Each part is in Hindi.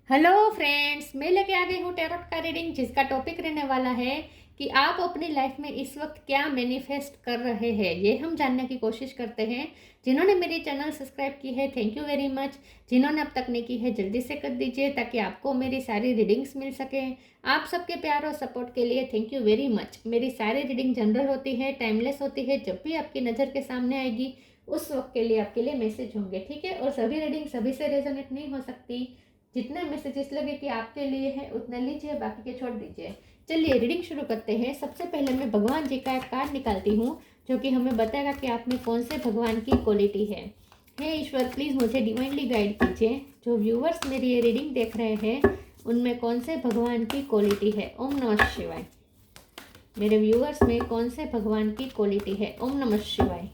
हेलो फ्रेंड्स, मैं लेके आ गई हूँ टैरोट का रीडिंग, जिसका टॉपिक रहने वाला है कि आप अपनी लाइफ में इस वक्त क्या मैनिफेस्ट कर रहे हैं। ये हम जानने की कोशिश करते हैं। जिन्होंने मेरी चैनल सब्सक्राइब की है, थैंक यू वेरी मच। जिन्होंने अब तक नहीं की है, जल्दी से कर दीजिए ताकि आपको मेरी सारी रीडिंग्स मिल सके। आप सबके प्यार और सपोर्ट के लिए थैंक यू वेरी मच। मेरी सारी रीडिंग जनरल होती है, टाइमलेस होती है। जब भी आपकी नज़र के सामने आएगी उस वक्त के लिए आपके लिए मैसेज होंगे, ठीक है। और सभी रीडिंग सभी से रेजोनेट नहीं हो सकती। जितने मैसेजेस लगे कि आपके लिए है उतने लीजिए, बाकी के छोड़ दीजिए। चलिए रीडिंग शुरू करते हैं। सबसे पहले मैं भगवान जी का एक कार्ड निकालती हूँ जो कि हमें बताएगा कि आप में कौन से भगवान की क्वालिटी है। हे ईश्वर, प्लीज़ मुझे डिवाइनली गाइड कीजिए। जो व्यूवर्स मेरी ये रीडिंग देख रहे हैं उनमें कौन से भगवान की क्वालिटी है। ओम नमः शिवाय। मेरे व्यूवर्स में कौन से भगवान की क्वालिटी है। ओम नमः शिवाय।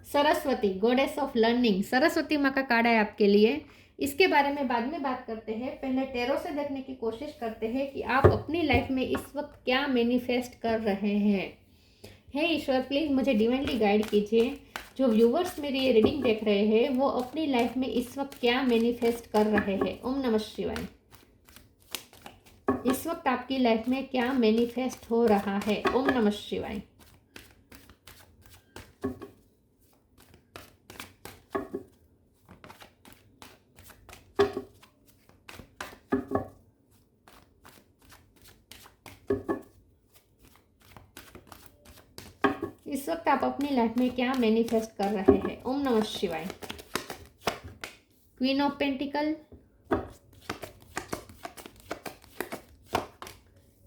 Saraswati, goddess of learning. Saraswati माँ का कार्ड है आपके लिए। इसके बारे में बाद में बात करते हैं। पहले टैरो से देखने की कोशिश करते हैं कि आप अपनी लाइफ में इस वक्त क्या मैनिफेस्ट कर रहे हैं। हे ईश्वर, प्लीज़ मुझे डिवाइनली गाइड कीजिए। जो व्यूवर्स मेरी ये रीडिंग देख रहे हैं वो अपनी लाइफ में इस वक्त क्या मैनिफेस्ट कर रहे हैं। ओम नमः शिवाय। इस वक्त आपकी लाइफ में क्या मैनिफेस्ट हो रहा है। ओम नमः शिवाय। इस वक्त आप अपनी लाइफ में क्या मैनिफेस्ट कर रहे हैं। ओम नमः शिवाय। Queen of pentacle,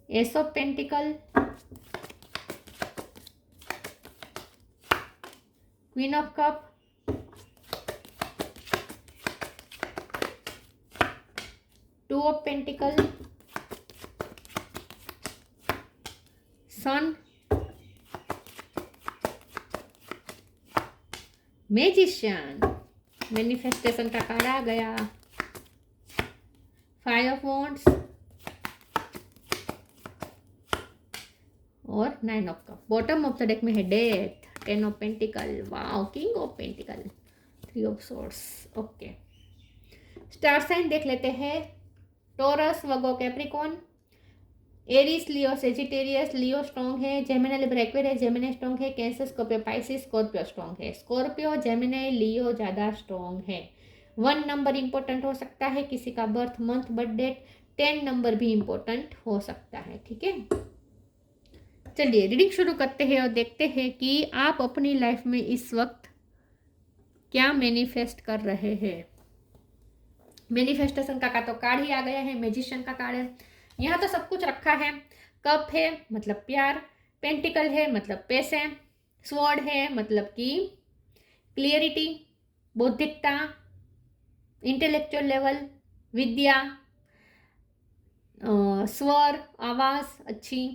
ace of pentacle, queen of cup, two of pentacle, sun, magician. Manifestation का कार्ड आ गया। फाइव ऑफ वॉन्ड्स और nine of cup. Bottom of the deck में है death, ten of pentacle, wow, king of pentacle, three of swords. Okay, star sign देख लेते हैं। Taurus, Virgo, Capricorn, Aries, Leo, Sagittarius. Leo strong है। Gemini, Libra, Aquarius. Gemini strong है। Cancer, Scorpio, Pisces. Scorpio strong है। स्कॉर्पियो, जेमिनी, लियो ज़्यादा स्ट्रॉन्ग है। 1 नंबर इंपॉर्टेंट हो सकता है, किसी का birth month birth date. 10 number भी इंपॉर्टेंट हो सकता है, ठीक है। चलिए रीडिंग शुरू करते हैं और देखते हैं कि आप अपनी लाइफ में इस वक्त क्या मैनिफेस्ट कर रहे हैं। मैनिफेस्टेशन का तो कार्ड ही आ गया है, मैजिशियन का कार्ड है। यहाँ तो सब कुछ रखा है। कप है मतलब प्यार, पेंटिकल है मतलब पैसे, स्वॉर्ड है मतलब कि क्लियरिटी, बौद्धिकता, इंटेलेक्चुअल लेवल, विद्या, स्वर, आवाज़ अच्छी,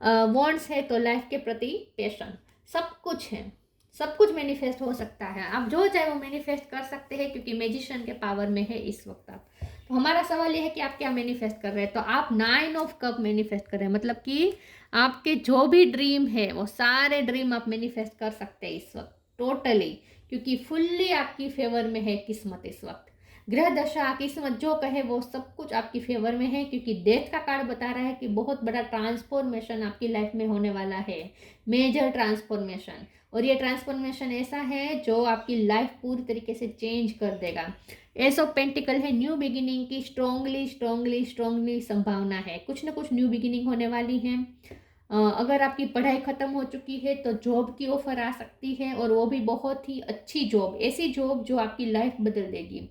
वॉन्ट्स है तो लाइफ के प्रति पैशन। सब कुछ है, सब कुछ मैनिफेस्ट हो सकता है। आप जो चाहे वो मैनिफेस्ट कर सकते हैं क्योंकि मैजिशियन के पावर में है इस वक्त आप। तो हमारा सवाल ये है कि आप क्या मैनिफेस्ट कर रहे हैं। तो आप 9 ऑफ कप मैनिफेस्ट कर रहे हैं, मतलब कि आपके जो भी ड्रीम है वो सारे ड्रीम आप मैनिफेस्ट कर सकते हैं इस वक्त टोटली, क्योंकि फुल्ली आपकी फेवर में है किस्मत इस वक्त। ग्रह दशा किस्मत जो कहे वो सब कुछ आपकी फेवर में है, क्योंकि डेथ का कार्ड बता रहा है कि बहुत बड़ा ट्रांसफॉर्मेशन आपकी लाइफ में होने वाला है, मेजर ट्रांसफॉर्मेशन। और ये ट्रांसफॉर्मेशन ऐसा है जो आपकी लाइफ पूरी तरीके से चेंज कर देगा। एस ऑफ पेंटिकल है, न्यू बिगिनिंग की स्ट्रॉन्गली स्ट्रॉन्गली स्ट्रॉन्गली संभावना है। कुछ ना कुछ न्यू बिगिनिंग होने वाली है। अगर आपकी पढ़ाई ख़त्म हो चुकी है तो जॉब की ऑफर आ सकती है, और वो भी बहुत ही अच्छी जॉब, ऐसी जॉब जो आपकी लाइफ बदल देगी।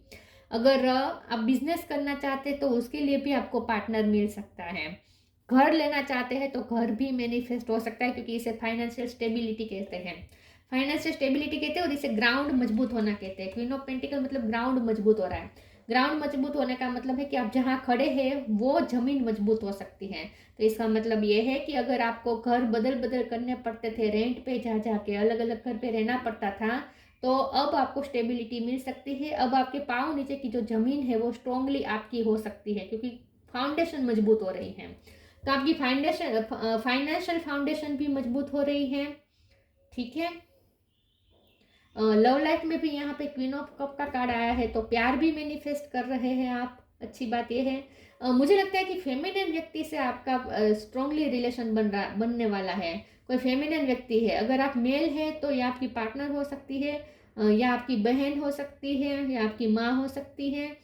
अगर आप बिजनेस करना चाहते हैं तो उसके लिए भी आपको पार्टनर मिल सकता है। घर लेना चाहते हैं तो घर भी मैनिफेस्ट हो सकता है, क्योंकि इसे फाइनेंशियल स्टेबिलिटी कहते हैं। फाइनेंशियल स्टेबिलिटी कहते हैं और इसे ग्राउंड मजबूत होना कहते हैं। क्वीन ऑफ पेंटिकल मतलब ग्राउंड मजबूत हो रहा है। ग्राउंड मजबूत होने का मतलब है कि आप जहाँ खड़े हैं वो जमीन मजबूत हो सकती है। तो इसका मतलब ये है कि अगर आपको घर बदल बदल करने पड़ते थे, रेंट पे जा जाके अलग अलग घर पे रहना पड़ता था, तो अब आपको स्टेबिलिटी मिल सकती है। अब आपके पाँव नीचे की जो ज़मीन है वो स्ट्रांगली आपकी हो सकती है, क्योंकि फाउंडेशन मजबूत हो रही है। तो आपकी फाइनेंशियल फाउंडेशन भी मजबूत हो रही है। ठीक है, लव लाइफ में भी यहाँ पे क्वीन ऑफ कप का कार्ड आया है, तो प्यार भी मैनिफेस्ट कर रहे हैं आप। अच्छी बात यह है, मुझे लगता है कि फेमिनिन व्यक्ति से आपका स्ट्रांगली रिलेशन बनने वाला है। कोई फेमिनिन व्यक्ति है, अगर आप मेल है तो या आपकी पार्टनर हो सकती है, या आपकी बहन हो सकती है, या आपकी माँ हो सकती है।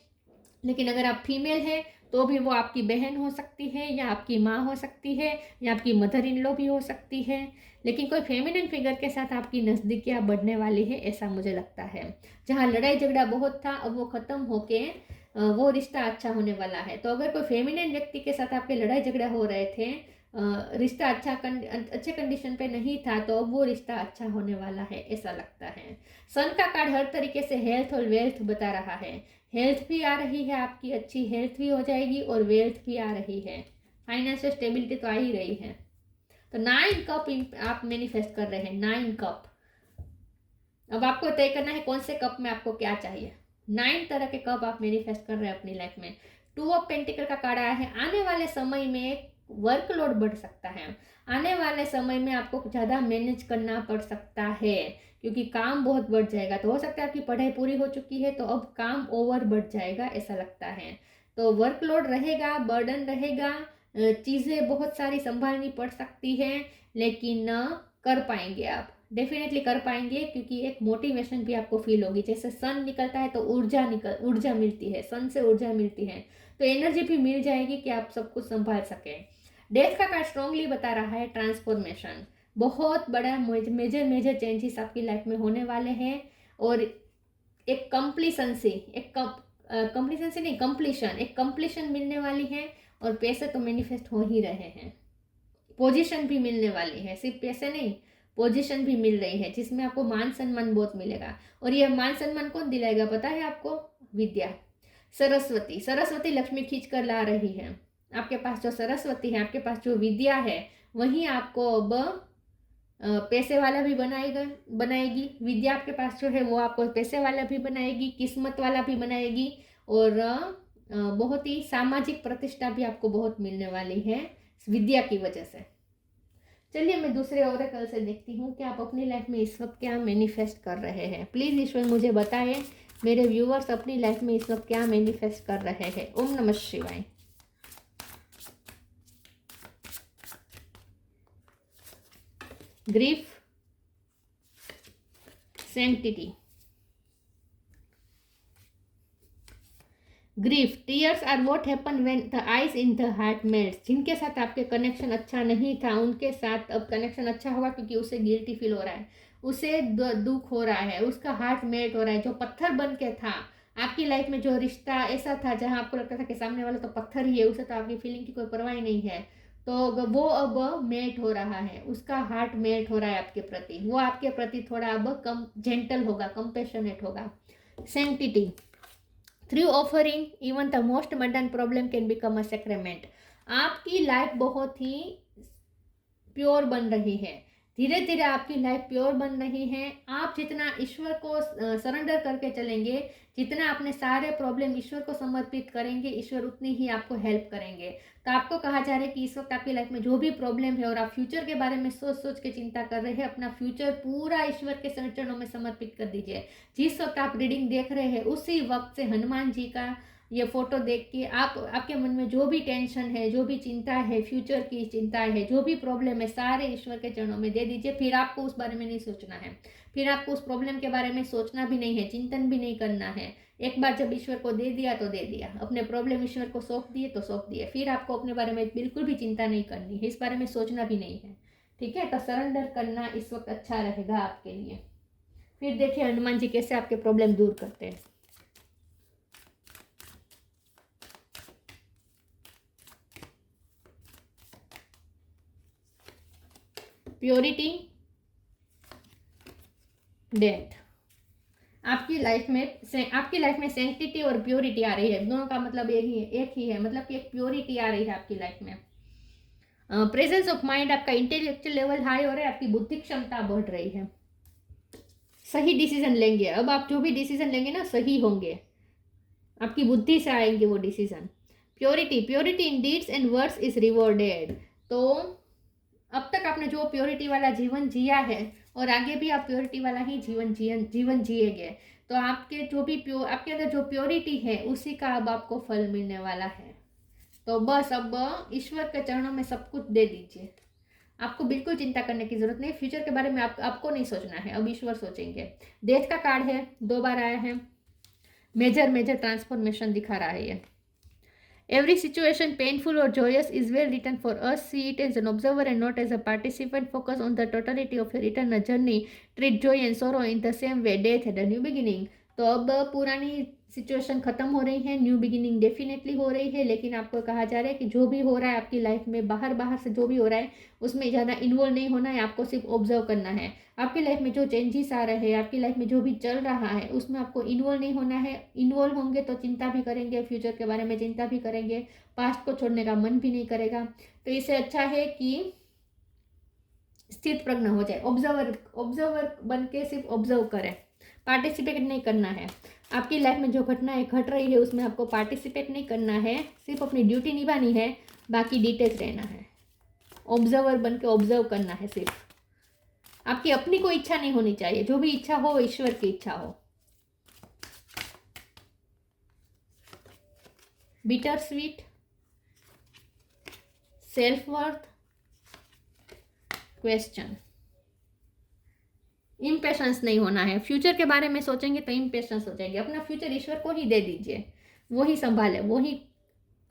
लेकिन अगर आप फीमेल है तो भी वो आपकी बहन हो सकती है, या आपकी माँ हो सकती है, या आपकी मदर इन लॉ भी हो सकती है। लेकिन कोई फेमिनिन फिगर के साथ आपकी नज़दीकियाँ बढ़ने वाली है, ऐसा मुझे लगता है। जहाँ लड़ाई झगड़ा बहुत था, अब वो ख़त्म होके वो रिश्ता अच्छा होने वाला है। तो अगर कोई फेमिनिन व्यक्ति के साथ आपके लड़ाई झगड़ा हो रहे थे, रिश्ता अच्छे कंडीशन पे नहीं था, तो अब वो रिश्ता अच्छा होने वाला है, ऐसा लगता है। सन का कार्ड हर तरीके से हेल्थ और वेल्थ बता रहा है। हेल्थ भी आ रही है, आपकी अच्छी हेल्थ भी हो जाएगी और वेल्थ भी आ रही है। फाइनेंशियल स्टेबिलिटी तो आ ही रही है। तो 9 कप आप मैनिफेस्ट कर रहे हैं, 9 कप। अब आपको तय करना है कौन से कप में आपको क्या चाहिए। 9 तरह के कप आप मैनिफेस्ट कर रहे हैं अपनी लाइफ में। 2 ऑफ पेंटिकल का कार्ड आया है। आने वाले समय में वर्कलोड बढ़ सकता है, आने वाले समय में आपको ज़्यादा मैनेज करना पड़ सकता है, क्योंकि काम बहुत बढ़ जाएगा। तो हो सकता है आपकी पढ़ाई पूरी हो चुकी है, तो अब काम ओवर बढ़ जाएगा, ऐसा लगता है। तो वर्कलोड रहेगा, बर्डन रहेगा, चीज़ें बहुत सारी संभालनी पड़ सकती है, लेकिन कर पाएंगे आप, डेफिनेटली कर पाएंगे, क्योंकि एक मोटिवेशन भी आपको फील होगी। जैसे सन निकलता है तो ऊर्जा मिलती है, सन से ऊर्जा मिलती है, तो एनर्जी भी मिल जाएगी कि आप सब कुछ संभाल सकें। डेथ का कार्ड स्ट्रांगली बता रहा है ट्रांसफॉर्मेशन। बहुत बड़ा मेजर चेंजेस आपकी लाइफ में होने वाले हैं, और एक कंप्लीशन मिलने वाली है, और पैसे तो मैनिफेस्ट हो ही रहे हैं। पोजीशन भी मिलने वाली है, सिर्फ पैसे नहीं, पोजीशन भी मिल रही है, जिसमें आपको मान सम्मान बहुत मिलेगा। और यह मान सम्मान कौन दिलाएगा पता है आपको? विद्या, सरस्वती लक्ष्मी खींच कर ला रही है। आपके पास जो सरस्वती है, आपके पास जो विद्या है, वही आपको अब पैसे वाला भी बनाएगी। विद्या आपके पास जो है वो आपको पैसे वाला भी बनाएगी, किस्मत वाला भी बनाएगी, और बहुत ही सामाजिक प्रतिष्ठा भी आपको बहुत मिलने वाली है विद्या की वजह से। चलिए मैं दूसरे ओरेकल से देखती हूँ कि आप अपनी लाइफ में इस वक्त क्या मैनिफेस्ट कर रहे हैं। प्लीज़ ईश्वर मुझे बताएं, मेरे व्यूअर्स अपनी लाइफ में इस वक्त क्या मैनिफेस्ट कर रहे हैं। ओम नमः शिवाय। Grief, sanctity, grief, tears are what happen when the eyes in the heart melts. जिनके साथ आपके कनेक्शन अच्छा नहीं था, उनके साथ अब कनेक्शन अच्छा होगा, क्योंकि उसे गिल्टी फील हो रहा है, उसे दुख हो रहा है, उसका हार्ट मेल्ट हो रहा है। जो पत्थर बन के था आपकी लाइफ में, जो रिश्ता ऐसा था जहां आपको लगता था कि सामने वाला तो पत्थर ही है, उसे तो आपकी फीलिंग की कोई परवाह नहीं है, तो वो अब मेल्ट हो रहा है, उसका हार्ट मेल्ट हो रहा है आपके प्रति। वो आपके प्रति थोड़ा अब कम जेंटल होगा, कंपेशनेट होगा। Sanctity, through offering even the most modern problem can become a sacrament. आपकी लाइफ बहुत ही प्योर बन रही है, धीरे धीरे आपकी लाइफ प्योर बन रही है। आप जितना ईश्वर को सरेंडर करके चलेंगे, जितना अपने सारे प्रॉब्लम ईश्वर को समर्पित करेंगे, ईश्वर उतनी ही आपको हेल्प करेंगे। तो आपको कहा जा रहा है कि इस वक्त आपकी लाइफ में जो भी प्रॉब्लम है, और आप फ्यूचर के बारे में सोच सोच के चिंता कर रहे हैं, अपना फ्यूचर पूरा ईश्वर के चरणों में समर्पित कर दीजिए। जिस वक्त आप रीडिंग देख रहे हैं, उसी वक्त से हनुमान जी का ये फोटो देख के आपके मन में जो भी टेंशन है, जो भी चिंता है, फ्यूचर की चिंता है, जो भी प्रॉब्लम है, सारे ईश्वर के चरणों में दे दीजिए। फिर आपको उस बारे में नहीं सोचना है, फिर आपको उस प्रॉब्लम के बारे में सोचना भी नहीं है, चिंतन भी नहीं करना है। एक बार जब ईश्वर को दे दिया तो दे दिया, अपने प्रॉब्लम ईश्वर को सौंप दिए तो सौंप दिए, फिर आपको अपने बारे में बिल्कुल भी चिंता नहीं करनी है, इस बारे में सोचना भी नहीं है। ठीक है, तो सरेंडर करना इस वक्त अच्छा रहेगा आपके लिए। फिर देखिए हनुमान जी कैसे आपके प्रॉब्लम दूर करते हैं। Purity, death. आपकी लाइफ में सैंक्टिटी और प्योरिटी आ रही है, दोनों का मतलब एक ही है, मतलब कि एक प्योरिटी आ रही है आपकी लाइफ में। प्रेजेंस ऑफ माइंड, आपका इंटेलेक्चुअल लेवल हाई हो रहा है, आपकी बुद्धि क्षमता बढ़ रही है, सही डिसीजन लेंगे। अब आप जो भी डिसीजन लेंगे ना, सही होंगे, आपकी बुद्धि से आएंगे वो decision. Purity, purity in deeds and words is rewarded. तो अब तक आपने जो प्योरिटी वाला जीवन जिया है और आगे भी आप प्योरिटी वाला ही जीवन जिएंगे, तो आपके जो भी आपके अंदर जो प्योरिटी है उसी का अब आपको फल मिलने वाला है। तो बस अब ईश्वर के चरणों में सब कुछ दे दीजिए। आपको बिल्कुल चिंता करने की जरूरत नहीं, फ्यूचर के बारे में आपको नहीं सोचना है, अब ईश्वर सोचेंगे। डेथ का कार्ड है, 2 बार आया है, मेजर ट्रांसफॉर्मेशन दिखा रहा है ये। Every situation, painful or joyous, is well written for us. See it as an observer and not as a participant. Focus on the totality of your eternal journey. Treat joy and sorrow in the same way. Death had a new beginning. तो अब पुरानी सिचुएशन खत्म हो रही है, न्यू बिगिनिंग डेफिनेटली हो रही है, लेकिन आपको कहा जा रहा है कि जो भी हो रहा है आपकी लाइफ में, बाहर से जो भी हो रहा है उसमें ज़्यादा इन्वॉल्व नहीं होना है, आपको सिर्फ ऑब्जर्व करना है। आपकी लाइफ में जो चेंजेस आ रहे हैं, आपकी लाइफ में जो भी चल रहा है उसमें आपको इन्वॉल्व नहीं होना है। इन्वॉल्व होंगे तो चिंता भी करेंगे, फ्यूचर के बारे में चिंता भी करेंगे, पास्ट को छोड़ने का मन भी नहीं करेगा। तो इससे अच्छा है कि स्थित प्रज्ञ हो जाए, ऑब्जर्वर बन के सिर्फ ऑब्जर्व करें, पार्टिसिपेट नहीं करना है। आपकी लाइफ में जो घटनाएं घट रही है उसमें आपको पार्टिसिपेट नहीं करना है, सिर्फ अपनी ड्यूटी निभानी है, बाकी डिटेच रहना है, ऑब्जर्वर बन के ऑब्जर्व करना है सिर्फ। आपकी अपनी कोई इच्छा नहीं होनी चाहिए, जो भी इच्छा हो ईश्वर की इच्छा हो। Bitter sweet, self worth, question. Impatience नहीं होना है, फ्यूचर के बारे में सोचेंगे तो इम्पेशंस हो जाएंगे। अपना फ्यूचर ईश्वर को ही दे दीजिए, वो ही संभाले, वो ही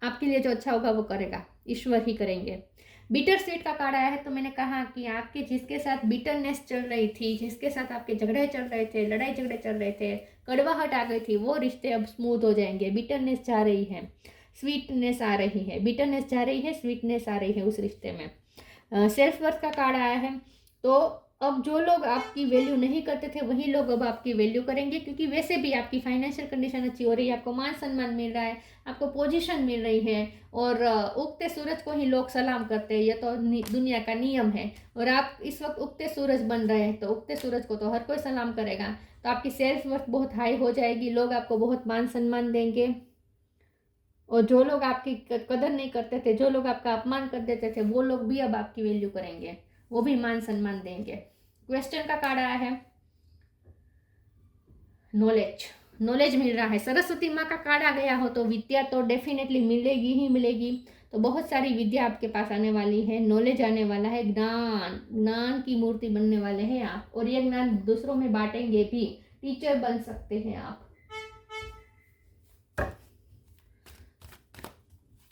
आपके लिए जो अच्छा होगा वो करेगा, ईश्वर ही करेंगे। बिटर स्वीट का कार्ड आया है, तो मैंने कहा कि आपके जिसके साथ बिटरनेस चल रही थी, जिसके साथ आपके झगड़े चल रहे थे, लड़ाई झगड़े चल रहे थे, कड़वाहट आ गई थी, वो रिश्ते अब स्मूथ हो जाएंगे। बिटरनेस जा रही है, स्वीटनेस आ रही है, बिटरनेस जा रही है, स्वीटनेस आ रही है उस रिश्ते में। सेल्फ वर्थ का कार्ड आया है, तो अब जो लोग आपकी वैल्यू नहीं करते थे वही लोग अब आपकी वैल्यू करेंगे, क्योंकि वैसे भी आपकी फाइनेंशियल कंडीशन अच्छी हो रही है, आपको मान सम्मान मिल रहा है, आपको पोजीशन मिल रही है, और उगते सूरज को ही लोग सलाम करते हैं, ये तो दुनिया का नियम है। और आप इस वक्त उगते सूरज बन रहे हैं, तो उगते सूरज को तो हर कोई सलाम करेगा। तो आपकी सेल्फ वर्थ बहुत हाई हो जाएगी, लोग आपको बहुत मान सम्मान देंगे, और जो लोग आपकी कदर नहीं करते थे, जो लोग आपका अपमान कर देते थे, वो लोग भी अब आपकी वैल्यू करेंगे, वो भी मान सम्मान देंगे। क्वेश्चन का कार्ड आया है, नॉलेज मिल रहा है। सरस्वती माँ का कार्ड आ गया हो तो विद्या तो डेफिनेटली मिलेगी ही मिलेगी। तो बहुत सारी विद्या आपके पास आने वाली है, नॉलेज आने वाला है, ज्ञान की मूर्ति बनने वाले हैं आप, और ये ज्ञान दूसरों में बांटेंगे भी, टीचर बन सकते हैं आप।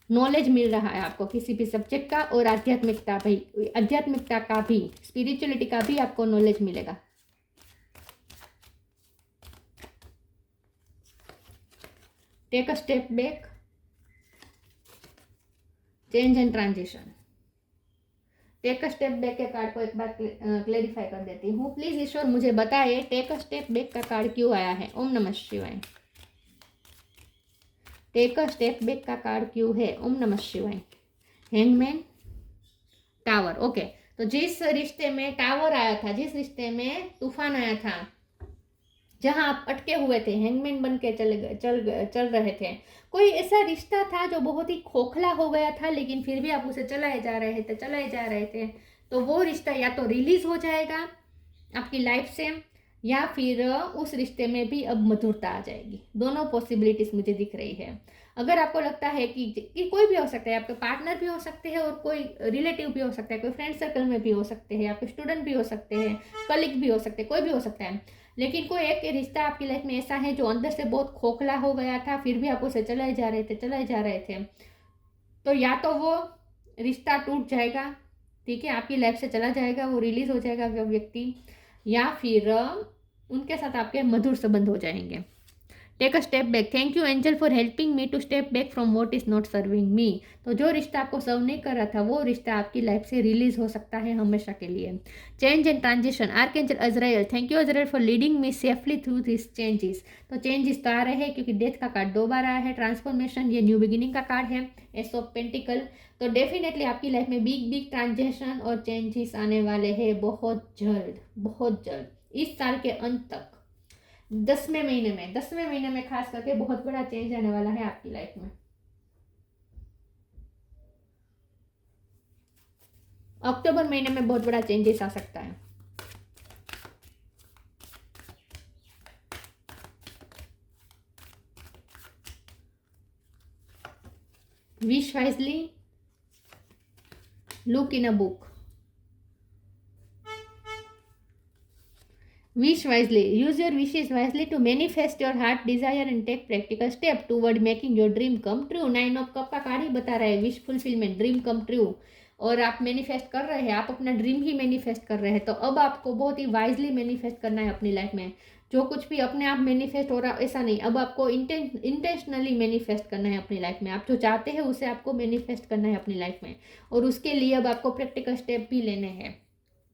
नॉलेज मिल रहा है आपको किसी भी सब्जेक्ट का, और आध्यात्मिकता का भी, स्पिरिचुअलिटी का भी आपको नॉलेज मिलेगा। Take a step back, change and transition. Take a step back के कार्ड को एक बार क्लेरिफाई कर देती हूँ। प्लीज ईश्वर मुझे बताए टेक अ स्टेप बैक का कार्ड क्यों आया है। ओम नमः शिवाय। टेक अ स्टेप बैक का कार्ड क्यों है। ओम नमः शिवाय। Hangman, tower. ओके, तो जिस रिश्ते में टावर आया था, जिस रिश्ते में तूफान आया था, जहां आप अटके हुए थे, हैंगमैन बन के चल रहे थे, कोई ऐसा रिश्ता था जो बहुत ही खोखला हो गया था, लेकिन फिर भी आप उसे चलाए जा रहे थे, तो वो रिश्ता या तो रिलीज हो जाएगा आपकी लाइफ से, या फिर उस रिश्ते में भी अब मधुरता आ जाएगी। दोनों पॉसिबिलिटीज मुझे दिख रही है। अगर आपको लगता है कि कोई भी हो सकता है, आपके पार्टनर भी हो सकते हैं, और कोई रिलेटिव भी हो सकता है, कोई फ्रेंड सर्कल में भी हो सकते हैं, आपके स्टूडेंट भी हो सकते हैं, कलीग भी हो सकते हैं, कोई भी हो सकता है, लेकिन कोई एक रिश्ता आपकी लाइफ में ऐसा है जो अंदर से बहुत खोखला हो गया था, फिर भी आप उसे चलाए जा रहे थे, तो या तो वो रिश्ता टूट जाएगा, ठीक है, आपकी लाइफ से चला जाएगा, वो रिलीज हो जाएगा वो व्यक्ति, या फिर उनके साथ आपके मधुर संबंध हो जाएंगे। Take a step back. Thank you angel for helping me to step back from what is not serving me. तो जो रिश्ता आपको सर्व नहीं कर रहा था, वो रिश्ता आपकी लाइफ से रिलीज हो सकता है हमेशा के लिए। Change and transition. Archangel Azrael, thank you Azrael for leading me safely through this changes. तो चेंजेस तो आ रहे हैं, क्योंकि डेथ का कार्ड 2 बार आया है। ट्रांसफॉर्मेशन, ये न्यू बिगिनिंग का कार्ड है, एस ऑफ पेंटिकल। तो डेफिनेटली आपकी लाइफ में बिग ट्रांजेक्शन और चेंजेस आने वाले हैं बहुत जल्द, इस साल के अंत तक। 10वें महीने में खास करके बहुत बड़ा चेंज आने वाला है आपकी लाइफ में। अक्टूबर महीने में बहुत बड़ा चेंजेस आ सकता है। Wish wisely, look in a book. Wish wisely. Use your wishes wisely to manifest your heart desire and take practical step toward making your dream come true. 9 of cup का कार्ड ही बता रहा है wish fulfilment, dream come true. और आप मैनिफेस्ट कर रहे हैं, आप अपना ड्रीम ही मैनिफेस्ट कर रहे हैं। तो अब आपको बहुत ही वाइजली मैनिफेस्ट करना है अपनी लाइफ में। जो कुछ भी अपने आप मैनिफेस्ट हो रहा ऐसा नहीं, अब आपको इंटेंशनली मैनिफेस्ट करना है अपनी लाइफ में। आप जो चाहते हैं उसे आपको मैनिफेस्ट करना है अपनी लाइफ में, और उसके लिए अब आपको प्रैक्टिकल स्टेप भी लेने हैं,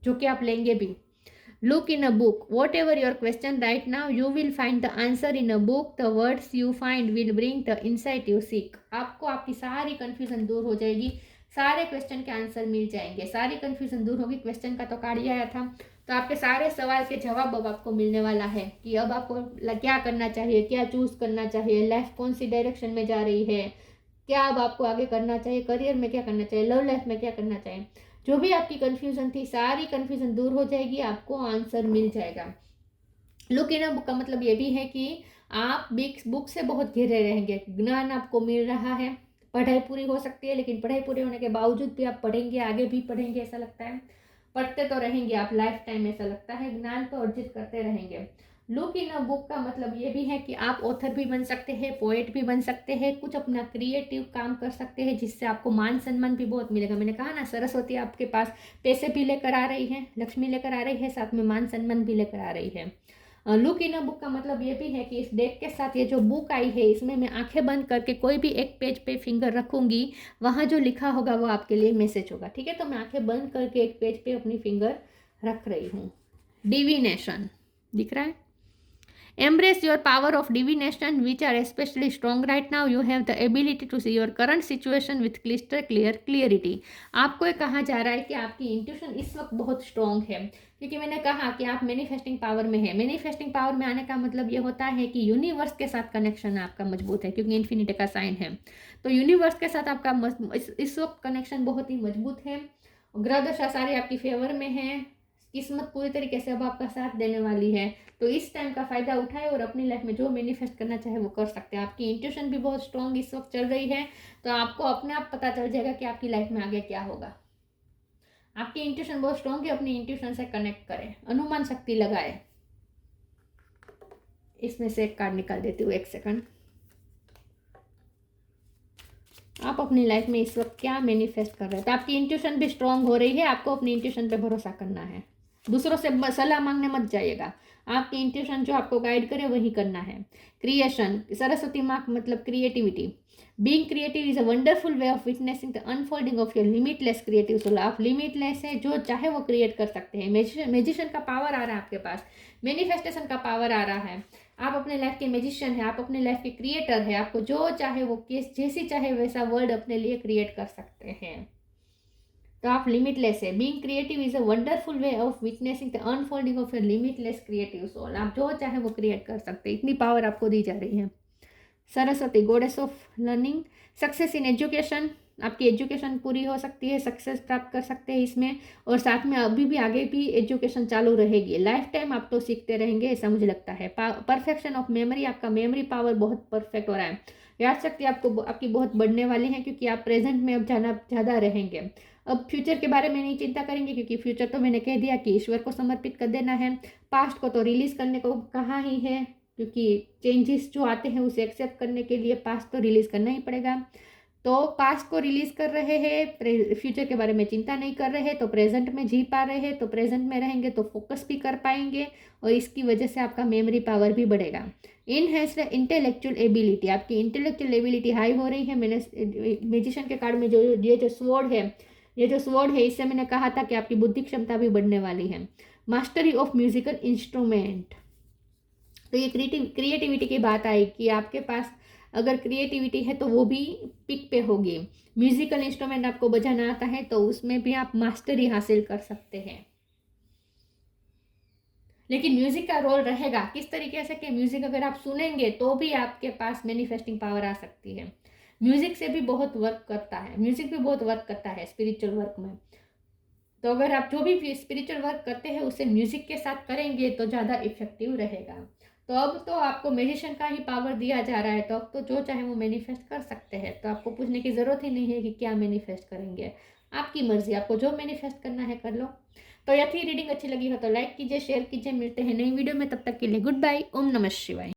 जो कि आप लेंगे भी। Look in a book. Whatever your question right now, you will find the answer in a book. The words you find will bring the insight you seek. आपको आपकी सारी कन्फ्यूजन दूर हो जाएगी, सारे क्वेश्चन के आंसर मिल जाएंगे, सारी कन्फ्यूजन दूर होगी। क्वेश्चन का तो कार्ड आया था, तो आपके सारे सवाल के जवाब अब आपको मिलने वाला है कि अब आपको क्या करना चाहिए, क्या चूज करना चाहिए, लाइफ कौन सी डायरेक्शन में जा रही है, क्या अब आपको आगे करना चाहिए, करियर में क्या करना चाहिए, लव लाइफ में क्या करना चाहिए। जो भी आपकी कन्फ्यूजन थी, सारी कन्फ्यूजन दूर हो जाएगी, आपको आंसर मिल जाएगा। लुक इन अ बुक का मतलब ये भी है कि आप बुक से बहुत घिरे रहेंगे, ज्ञान आपको मिल रहा है। पढ़ाई पूरी हो सकती है, लेकिन पढ़ाई पूरी होने के बावजूद भी आप पढ़ेंगे, आगे भी पढ़ेंगे, ऐसा लगता है। पढ़ते तो रहेंगे आप लाइफ टाइम, ऐसा लगता है, ज्ञान तो अर्जित करते रहेंगे। लुक इन अ बुक का मतलब ये भी है कि आप ऑथर भी बन सकते हैं, पोएट भी बन सकते हैं, कुछ अपना क्रिएटिव काम कर सकते हैं, जिससे आपको मान सम्मान भी बहुत मिलेगा। मैंने कहा ना, सरस्वती आपके पास पैसे भी लेकर आ रही है, लक्ष्मी लेकर आ रही है, साथ में मान सम्मान भी लेकर आ रही है। लुक इन अ बुक का मतलब ये भी है कि इस डेक के साथ ये जो बुक आई है, इसमें मैं आंखें बंद करके कोई भी एक पेज पे फिंगर रखूंगी, वहाँ जो लिखा होगा वो आपके लिए मैसेज होगा। ठीक है, तो मैं आंखें बंद करके एक पेज पे अपनी फिंगर रख रही हूँ। डिविनेशन दिख रहा है। Embrace your power of divination, which are especially strong right now. You have the ability to see your current situation with crystal clear clarity. आपको ये कहा जा रहा है कि आपकी इंट्यूशन इस वक्त बहुत स्ट्रॉन्ग है, क्योंकि मैंने कहा कि आप मैनिफेस्टिंग पावर में है। मैनिफेस्टिंग पावर में आने का मतलब ये होता है कि यूनिवर्स के साथ कनेक्शन आपका मजबूत है, क्योंकि इन्फिनिटी का साइन है। तो यूनिवर्स के साथ आपका इस वक्त कनेक्शन बहुत ही मजबूत है। ग्रह दशा सारी आपकी फेवर में है, किस्मत पूरी तरीके से अब आपका साथ देने वाली है। तो इस टाइम का फायदा उठाए और अपनी लाइफ में जो मैनिफेस्ट करना चाहे वो कर सकते हैं। आपकी इंट्यूशन भी बहुत स्ट्रॉन्ग इस वक्त चल रही है, तो आपको अपने आप पता चल जाएगा कि आपकी लाइफ में आगे क्या होगा। आपकी इंट्यूशन बहुत स्ट्रॉन्ग है, अपनी इंट्यूशन से कनेक्ट करें, अनुमान शक्ति लगाए। इसमें से एक कार्ड निकाल देती हूँ, एक सेकंड। आप अपनी लाइफ में इस वक्त क्या मैनिफेस्ट कर रहे हैं। तो आपकी इंट्यूशन भी स्ट्रॉन्ग हो रही है, आपको अपनी इंट्यूशन पे भरोसा करना है, दूसरों से सलाह मांगने मत जाइएगा। आपकी इंट्यूशन जो आपको गाइड करे वही करना है। क्रिएशन, सरस्वती माँ मतलब creativity. Being creative is a wonderful way of witnessing the unfolding of your limitless creative soul. आप लिमिटलेस है, जो चाहे वो क्रिएट कर सकते हैं। मैजिशियन का पावर आ रहा है आपके पास, मैनिफेस्टेशन का पावर आ रहा है। आप अपने लाइफ के मैजिशियन है, आप अपने लाइफ के क्रिएटर है। आपको जो चाहे वो केस जैसी चाहे वैसा वर्ड अपने लिए क्रिएट कर सकते हैं। तो आप लिमिटलेस है। Being creative is a wonderful way of witnessing the unfolding of your limitless creative soul. आप जो चाहे वो क्रिएट कर सकते हैं, इतनी पावर आपको दी जा रही है। Saraswati, goddess of learning. Success in education, आपकी एजुकेशन पूरी हो सकती है, सक्सेस प्राप्त कर सकते हैं इसमें, और साथ में अभी भी आगे भी एजुकेशन चालू रहेगी। लाइफ टाइम आप तो सीखते रहेंगे, ऐसा मुझे लगता है। परफेक्शन ऑफ मेमोरी, आपका मेमोरी पावर बहुत परफेक्ट हो रहा है। याद शक्ति आपकी बहुत बढ़ने वाली है, क्योंकि आप प्रेजेंट में अब ज़्यादा रहेंगे। अब फ्यूचर के बारे में नहीं चिंता करेंगे, क्योंकि फ्यूचर तो मैंने कह दिया कि ईश्वर को समर्पित कर देना है। पास्ट को तो रिलीज करने को कहा ही है, क्योंकि चेंजेस जो आते हैं उसे एक्सेप्ट करने के लिए पास्ट तो रिलीज करना ही पड़ेगा। तो पास्ट को रिलीज कर रहे हैं, फ्यूचर के बारे में चिंता नहीं कर रहे हैं, तो प्रेजेंट में जी पा रहे हैं। तो प्रेजेंट में रहेंगे तो फोकस भी कर पाएंगे, और इसकी वजह से आपका मेमोरी पावर भी बढ़ेगा। इनहेंस्ड इंटेलेक्चुअल एबिलिटी, आपकी इंटेलेक्चुअल एबिलिटी हाई हो रही है। मैंने मैजिशियन के कार्ड में ये जो स्वॉर्ड है, इससे मैंने कहा था कि आपकी बुद्धि क्षमता भी बढ़ने वाली है। मास्टरी ऑफ म्यूजिकल इंस्ट्रूमेंट, तो ये क्रिएटिविटी की बात आई कि आपके पास अगर क्रिएटिविटी है तो वो भी पिक पे होगी। म्यूजिकल इंस्ट्रूमेंट आपको बजाना आता है तो उसमें भी आप मास्टरी हासिल कर सकते हैं। लेकिन म्यूजिक का रोल रहेगा किस तरीके से कि म्यूजिक अगर आप सुनेंगे तो भी आपके पास मैनिफेस्टिंग पावर आ सकती है। म्यूजिक से भी बहुत वर्क करता है, म्यूजिक भी बहुत वर्क करता है स्पिरिचुअल वर्क में। तो अगर आप जो भी स्पिरिचुअल वर्क करते हैं उसे म्यूज़िक के साथ करेंगे तो ज़्यादा इफ़ेक्टिव रहेगा। तो अब तो आपको मैजिशियन का ही पावर दिया जा रहा है, तो अब तो जो चाहे वो मैनिफेस्ट कर सकते हैं। तो आपको पूछने की ज़रूरत ही नहीं है कि क्या मैनिफेस्ट करेंगे, आपकी मर्ज़ी, आपको जो मैनिफेस्ट करना है कर लो। तो यदि रीडिंग अच्छी लगी हो तो लाइक कीजिए, शेयर कीजिए। मिलते हैं नई वीडियो में, तब तक के लिए गुड बाय। ओम नमः शिवाय।